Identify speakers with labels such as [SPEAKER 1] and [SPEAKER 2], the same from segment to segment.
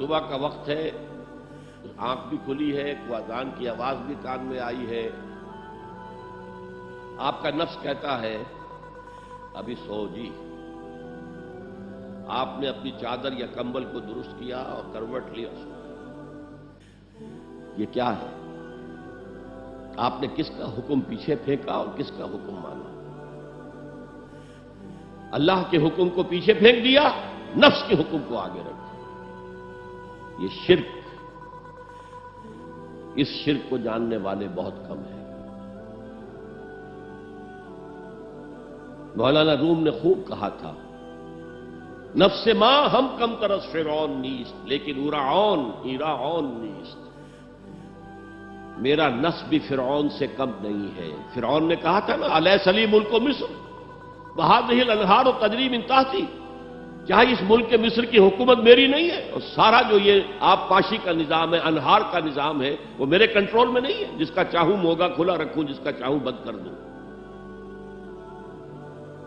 [SPEAKER 1] صبح کا وقت ہے، آنکھ بھی کھلی ہے، کوئی اذان کی آواز بھی کان میں آئی ہے، آپ کا نفس کہتا ہے ابھی سو جی۔ آپ نے اپنی چادر یا کمبل کو درست کیا اور کروٹ لیا سو گئے۔ یہ کیا ہے؟ آپ نے کس کا حکم پیچھے پھینکا اور کس کا حکم مانا؟ اللہ کے حکم کو پیچھے پھینک دیا، نفس کے حکم کو آگے رکھا۔ یہ شرک، اس شرک کو جاننے والے بہت کم ہیں۔ مولانا روم نے خوب کہا تھا، نفس ما ہم کم ترس فرعون نیست لیکن ایراعون نیست۔ میرا نفس بھی فرعون سے کم نہیں ہے۔ فرعون نے کہا تھا نا، الیس لی ملک مصر وہذہ الانہار تجری من تحتی، کیا اس ملک مصر کی حکومت میری نہیں ہے؟ اور سارا جو یہ آب پاشی کا نظام ہے، انہار کا نظام ہے، وہ میرے کنٹرول میں نہیں ہے؟ جس کا چاہوں موگا کھلا رکھوں، جس کا چاہوں بند کر دوں۔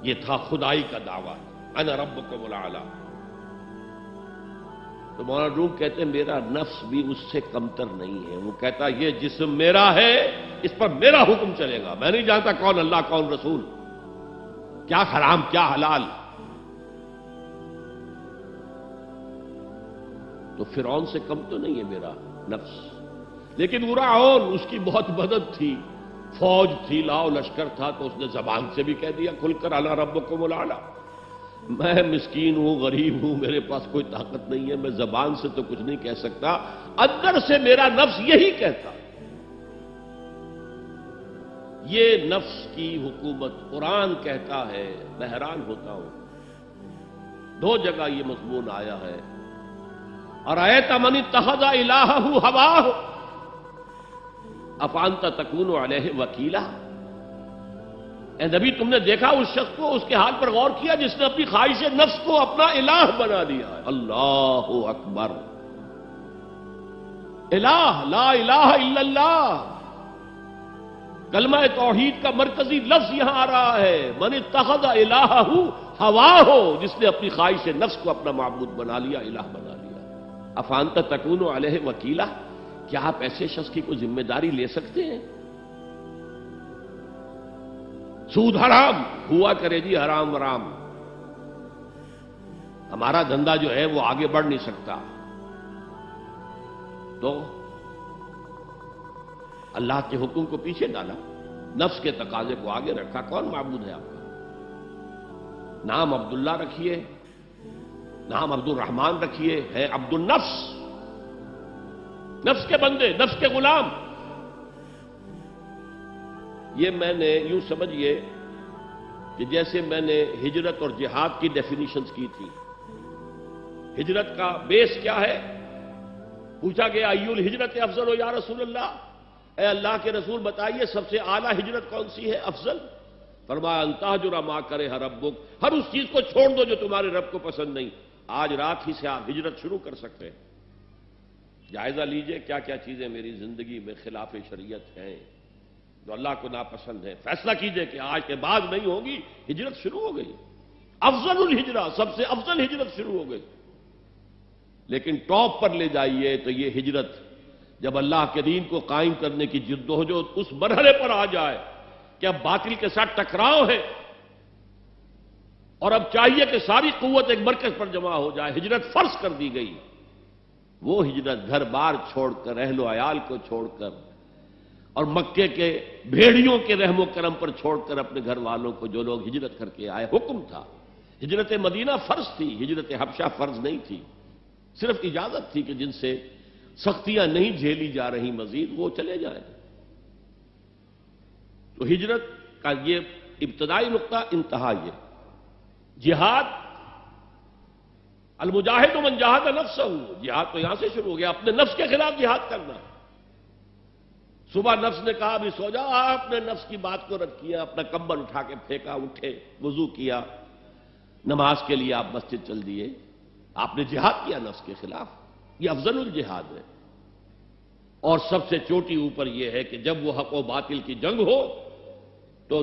[SPEAKER 1] یہ تھا خدائی کا دعویٰ، انا ربکم الاعلی۔ تو مولانا روم کہتے ہیں میرا نفس بھی اس سے کمتر نہیں ہے۔ وہ کہتا یہ جسم میرا ہے، اس پر میرا حکم چلے گا، میں نہیں جانتا کون اللہ کون رسول، کیا حرام کیا حلال۔ تو فرعون سے کم تو نہیں ہے میرا نفس، لیکن ایراعون اس کی بہت مدد تھی، فوج تھی، لاؤ لشکر تھا، تو اس نے زبان سے بھی کہہ دیا کھل کر انا ربکم الاعلی۔ میں مسکین ہوں، غریب ہوں، میرے پاس کوئی طاقت نہیں ہے، میں زبان سے تو کچھ نہیں کہہ سکتا، اندر سے میرا نفس یہی کہتا۔ یہ نفس کی حکومت قرآن کہتا ہے، میں حیران ہوتا ہوں۔ دو جگہ یہ مضمون آیا ہے، ارأیت من اتخذ الہہ ہواہ افانت تکون علیہ وکیلا۔ اے نبی، تم نے دیکھا اس شخص کو، اس کے حال پر غور کیا جس نے اپنی خواہش نفس کو اپنا الہ بنا لیا ہے۔ اللہ اکبر، الہ، لا الہ الا اللہ، کلمہ توحید کا مرکزی لفظ یہاں آ رہا ہے۔ من اتخذ الہہ ہواہ، جس نے اپنی خواہش نفس کو اپنا معبود بنا لیا، الہ بنا لیا۔ افانت تکون علیہ وکیلا، کیا آپ ایسے شخص کی کوئی ذمہ داری لے سکتے ہیں؟ سود حرام ہوا کرے جی، حرام ورام، ہمارا دھندا جو ہے وہ آگے بڑھ نہیں سکتا، تو اللہ کے حکم کو پیچھے ڈالا، نفس کے تقاضے کو آگے رکھا۔ کون معبود ہے آپ کا؟ نام عبداللہ رکھیے، نام عبد الرحمن رکھیے، ہے عبد النفس، نفس کے بندے، نفس کے غلام۔ یہ میں نے یوں سمجھئے کہ جیسے میں نے ہجرت اور جہاد کی ڈیفینیشنز کی تھی۔ ہجرت کا بیس کیا ہے؟ پوچھا گیا ایو الہجرت افضل ہو یا رسول اللہ، اے اللہ کے رسول بتائیے سب سے اعلیٰ ہجرت کون سی ہے، افضل؟ فرمایا ان تہجر ما کرہ ربک، ہر اس چیز کو چھوڑ دو جو تمہارے رب کو پسند نہیں۔ آج رات ہی سے آپ ہجرت شروع کر سکتے ہیں۔ جائزہ لیجئے کیا کیا چیزیں میری زندگی میں خلاف شریعت ہیں، جو اللہ کو ناپسند ہے، فیصلہ کیجئے کہ آج کے بعد نہیں ہوگی۔ ہجرت شروع ہو گئی، افضل الہجرہ، سب سے افضل ہجرت شروع ہو گئی۔ لیکن ٹاپ پر لے جائیے تو یہ ہجرت جب اللہ کے دین کو قائم کرنے کی جدوجہد اس مرحلے پر آ جائے کہ اب باطل کے ساتھ ٹکراؤ ہے اور اب چاہیے کہ ساری قوت ایک مرکز پر جمع ہو جائے، ہجرت فرض کر دی گئی۔ وہ ہجرت گھر بار چھوڑ کر، اہل و عیال کو چھوڑ کر، اور مکے کے بھیڑیوں کے رحم و کرم پر چھوڑ کر اپنے گھر والوں کو، جو لوگ ہجرت کر کے آئے، حکم تھا۔ ہجرت مدینہ فرض تھی، ہجرت حبشہ فرض نہیں تھی، صرف اجازت تھی کہ جن سے سختیاں نہیں جھیلی جا رہی مزید وہ چلے جائیں۔ تو ہجرت کا یہ ابتدائی نقطہ، انتہا یہ جہاد، المجاہد من جاہد نفسہ، جہاد تو یہاں سے شروع ہو گیا، اپنے نفس کے خلاف جہاد کرنا۔ صبح نفس نے کہا ابھی سو جاؤ، آپ نے نفس کی بات کو رد کیا، اپنا کمبل اٹھا کے پھینکا، اٹھے، وضو کیا، نماز کے لیے آپ مسجد چل دیے، آپ نے جہاد کیا نفس کے خلاف۔ یہ افضل الجہاد ہے۔ اور سب سے چوٹی اوپر یہ ہے کہ جب وہ حق و باطل کی جنگ ہو تو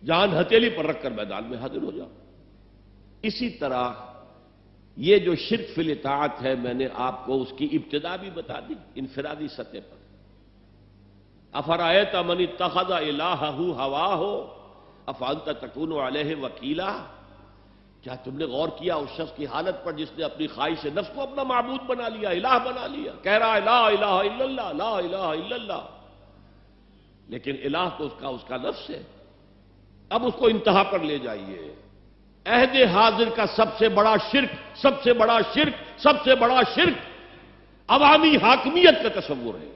[SPEAKER 1] جان ہتھیلی پر رکھ کر میدان میں حاضر ہو جاؤ۔ اسی طرح یہ جو شرک فی الاطاعت ہے، میں نے آپ کو اس کی ابتدا بھی بتا دی انفرادی سطح پر۔ افرأیت من اتخذ الہہ ہواہ افانت تکون علیہ وکیلا، کیا تم نے غور کیا اس شخص کی حالت پر جس نے اپنی خواہش نفس کو اپنا معبود بنا لیا، الہ بنا لیا، کہہ رہا ہے لا الہ الا اللہ، لا الہ الا اللہ، لیکن الہ تو اس کا نفس ہے۔ اب اس کو انتہا پر لے جائیے۔ عہد حاضر کا سب سے بڑا شرک عوامی حاکمیت کا تصور ہے۔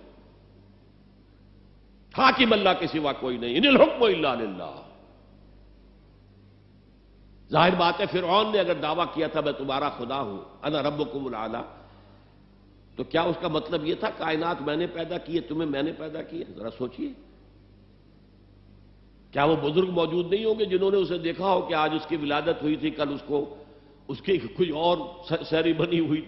[SPEAKER 1] حاکم اللہ کے سوا کوئی نہیں، ان الحکم الا للہ۔ ظاہر بات ہے فرعون نے اگر دعویٰ کیا تھا میں تمہارا خدا ہوں، انا ربکم الاعلی، تو کیا اس کا مطلب یہ تھا کائنات میں نے پیدا کی ہے، تمہیں میں نے پیدا کی ہے؟ ذرا سوچئے۔ کیا وہ بزرگ موجود نہیں ہوں گے جنہوں نے اسے دیکھا ہو کہ آج اس کی ولادت ہوئی تھی، کل اس کی کوئی اور سیریمنی ہوئی